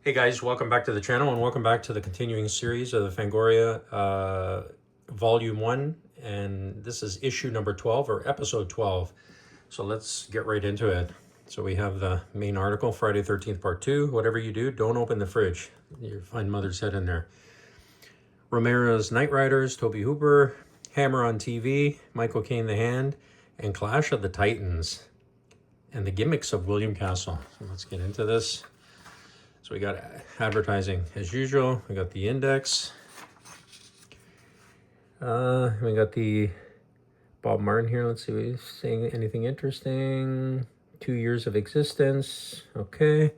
Hey guys, welcome back to the channel and welcome back to the continuing series of the Fangoria Volume 1. And this is issue number 12 or episode 12. So let's get right into it. So we have the main article, Friday 13th Part 2. Whatever you do, don't open the fridge. You'll find Mother's Head in there. Romero's Knight Riders, Toby Hooper, Hammer on TV, Michael Caine the Hand, and Clash of the Titans. And the gimmicks of William Castle. So let's get into this. So we got advertising as usual. We got the index. We got the Bob Martin here. Let's see if he's saying anything interesting. 2 years of existence. Okay.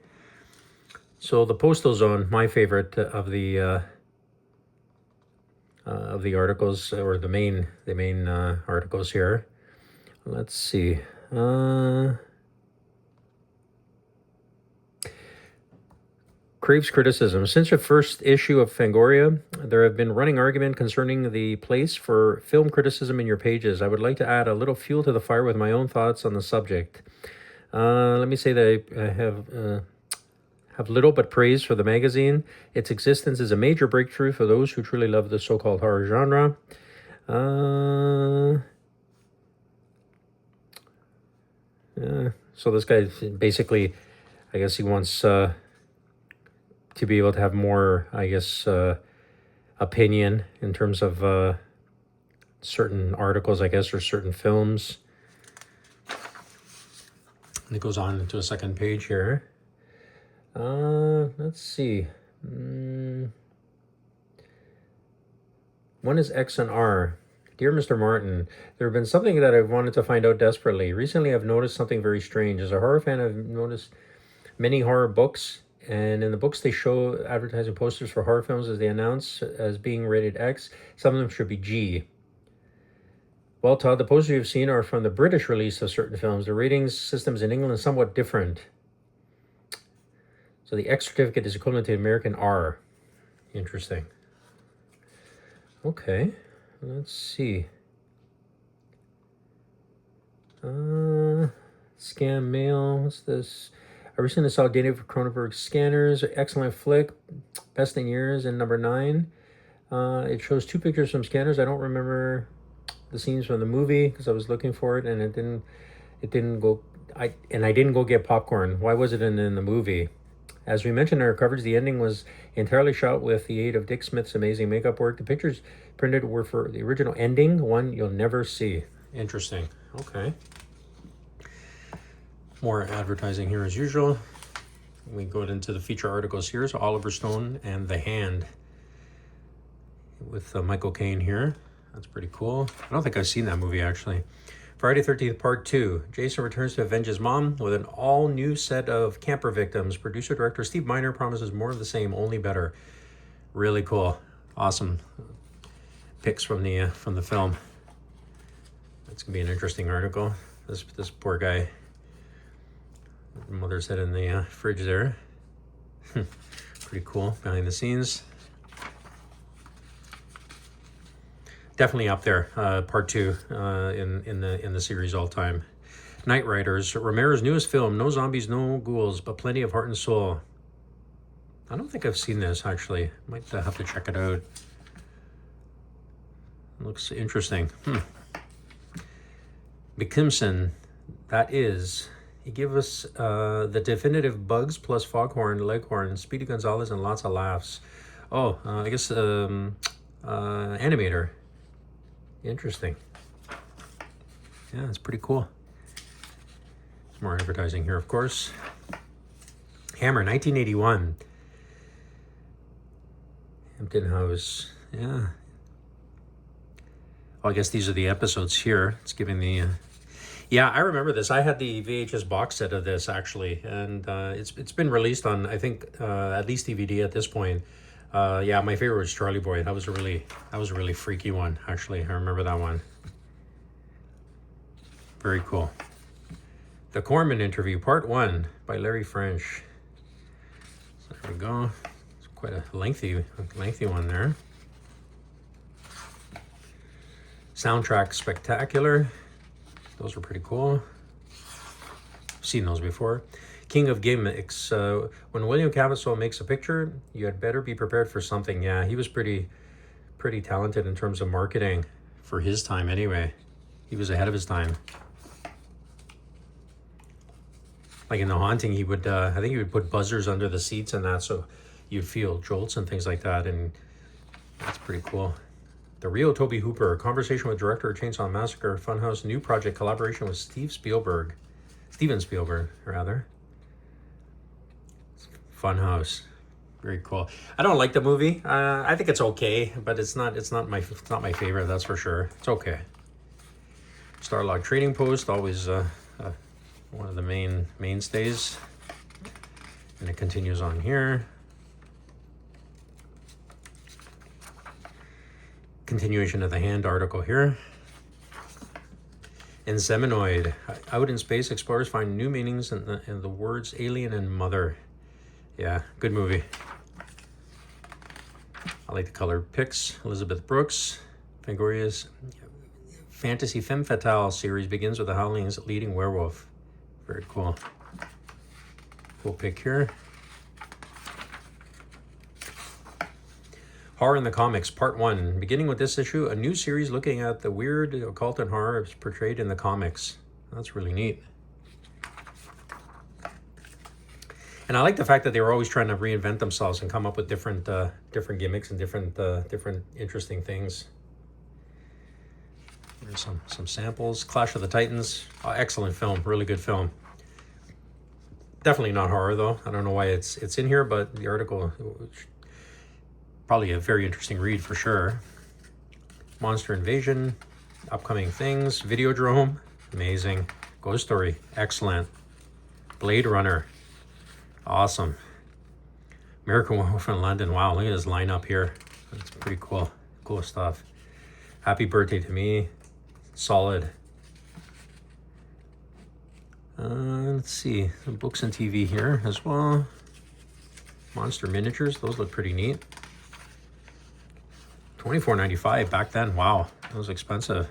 So the Postal Zone, my favorite of the articles, or the main articles here. Let's see. Craves criticism. Since the first issue of Fangoria, there have been running argument concerning the place for film criticism in your pages. I would like to add a little fuel to the fire with my own thoughts on the subject. Let me say that I have little but praise for the magazine. Its existence is a major breakthrough for those who truly love the so-called horror genre. So this guy basically, I guess he wants to be able to have more, I guess, opinion in terms of certain articles, I guess, or certain films. And it goes on into a second page here. Let's see. One is X and R. Dear Mr. Martin, there have been something that I've wanted to find out desperately. Recently, I've noticed something very strange. As a horror fan, I've noticed many horror books, and in the books they show advertising posters for horror films as they announce as being rated X. Some of them should be G. Well, Todd, the posters you've seen are from the British release of certain films. The ratings systems in England are somewhat different. So the X certificate is equivalent to the American R. Interesting. Okay, let's see. Scam mail, what's this? I recently saw David Cronenberg's Scanners, excellent flick, best in years, and number 9. It shows 2 pictures from Scanners. I don't remember the scenes from the movie because I was looking for it and it didn't go. I didn't go get popcorn. Why was it in the movie? As we mentioned in our coverage, the ending was entirely shot with the aid of Dick Smith's amazing makeup work. The pictures printed were for the original ending, one you'll never see. Interesting. Okay. More advertising here as usual. We go into the feature articles here. So Oliver Stone and The Hand with Michael Caine here. That's pretty cool. I don't think I've seen that movie actually. Friday 13th Part 2. Jason returns to avenge his mom with an all-new set of camper victims. Producer-director Steve Miner promises more of the same, only better. Really cool. Awesome pics from the film. That's gonna be an interesting article. This poor guy. Mother's Head in the fridge there. Pretty cool behind the scenes. Definitely up there, part 2 in the series all time. Knight Riders, Romero's newest film. No zombies, no ghouls, but plenty of heart and soul. I don't think I've seen this actually. Might have to check it out. Looks interesting. McKimson, that is. He gave us the definitive Bugs plus Foghorn, Leghorn, Speedy Gonzalez, and lots of laughs. Oh, I guess animator. Interesting. Yeah, it's pretty cool. Some more advertising here, of course. Hammer, 1981. Hampton House. Yeah. Oh, I guess these are the episodes here. It's giving the... Yeah, I remember this. I had the VHS box set of this actually, and it's been released on, I think, at least DVD at this point. Yeah, my favorite was Charlie Boy. That was a really freaky one actually. I remember that one. Very cool. The Corman Interview, Part 1 by Larry French. So there we go. It's quite a lengthy one there. Soundtrack Spectacular. Those were pretty cool. I've seen those before. King of gimmicks. When William Caviezel makes a picture, you had better be prepared for something. Yeah, he was pretty talented in terms of marketing for his time anyway. He was ahead of his time. Like in The Haunting, he would, I think he would put buzzers under the seats and that, so you'd feel jolts and things like that, and that's pretty cool. The Real Toby Hooper, conversation with director of Chainsaw Massacre, Funhouse, new project collaboration with Steven Spielberg, rather. Funhouse, very cool. I don't like the movie. I think it's okay, but it's not my favorite. That's for sure. It's okay. Starlog Trading Post, always one of the mainstays, and it continues on here. Continuation of the Hand article here. In Seminoid, out in space, explorers find new meanings in the words alien and mother. Yeah, good movie. I like the color picks. Elizabeth Brooks, Fangoria's fantasy femme fatale series begins with the Howling's leading werewolf. Very cool. Cool pick here. Horror in the Comics, Part 1. Beginning with this issue, a new series looking at the weird occult and horror portrayed in the comics. That's really neat. And I like the fact that they were always trying to reinvent themselves and come up with different gimmicks and different interesting things. There's some samples. Clash of the Titans, excellent film, really good film. Definitely not horror though. I don't know why it's in here, but the article, probably a very interesting read for sure. Monster Invasion, upcoming things. Videodrome, amazing. Ghost Story, excellent. Blade Runner, awesome. American Werewolf in London, wow, look at this lineup here. That's pretty cool. Cool stuff. Happy Birthday to Me, solid. Let's see, some books and TV here as well. Monster miniatures, those look pretty neat. $24.95 back then. Wow, that was expensive.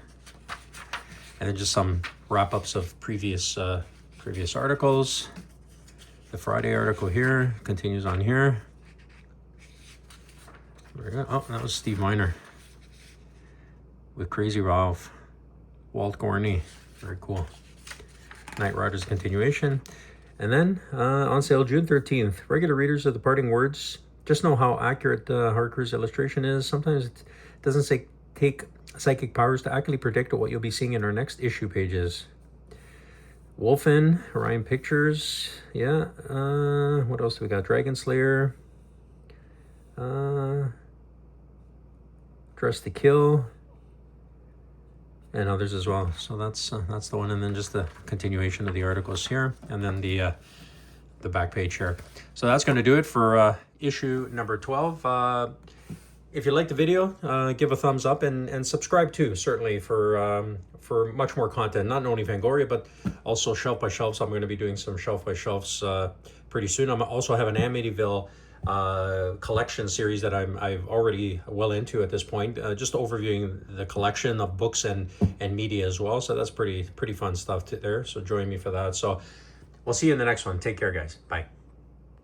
And then just some wrap-ups of previous articles. The Friday article here continues on here. Oh, that was Steve Miner with Crazy Ralph. Walt Gorney, very cool. Knight Riders continuation. And then on sale June 13th. Regular readers of the Parting Words, just know how accurate Harker's illustration is. Sometimes it doesn't take psychic powers to accurately predict what you'll be seeing in our next issue pages. Wolfen, Orion Pictures, yeah. What else do we got? Dragon Slayer. Dress to Kill. And others as well. So that's the one, and then just the continuation of the articles here, and then the back page here. So that's going to do it for issue number 12. If you like the video, give a thumbs up and subscribe too, certainly for much more content, not only Fangoria, but also Shelf by Shelves. I'm going to be doing some Shelf by Shelves pretty soon. I also have an Amityville collection series that I'm already well into at this point, just overviewing the collection of books and media as well. So that's pretty fun stuff there. So join me for that. So we'll see you in the next one. Take care, guys. Bye.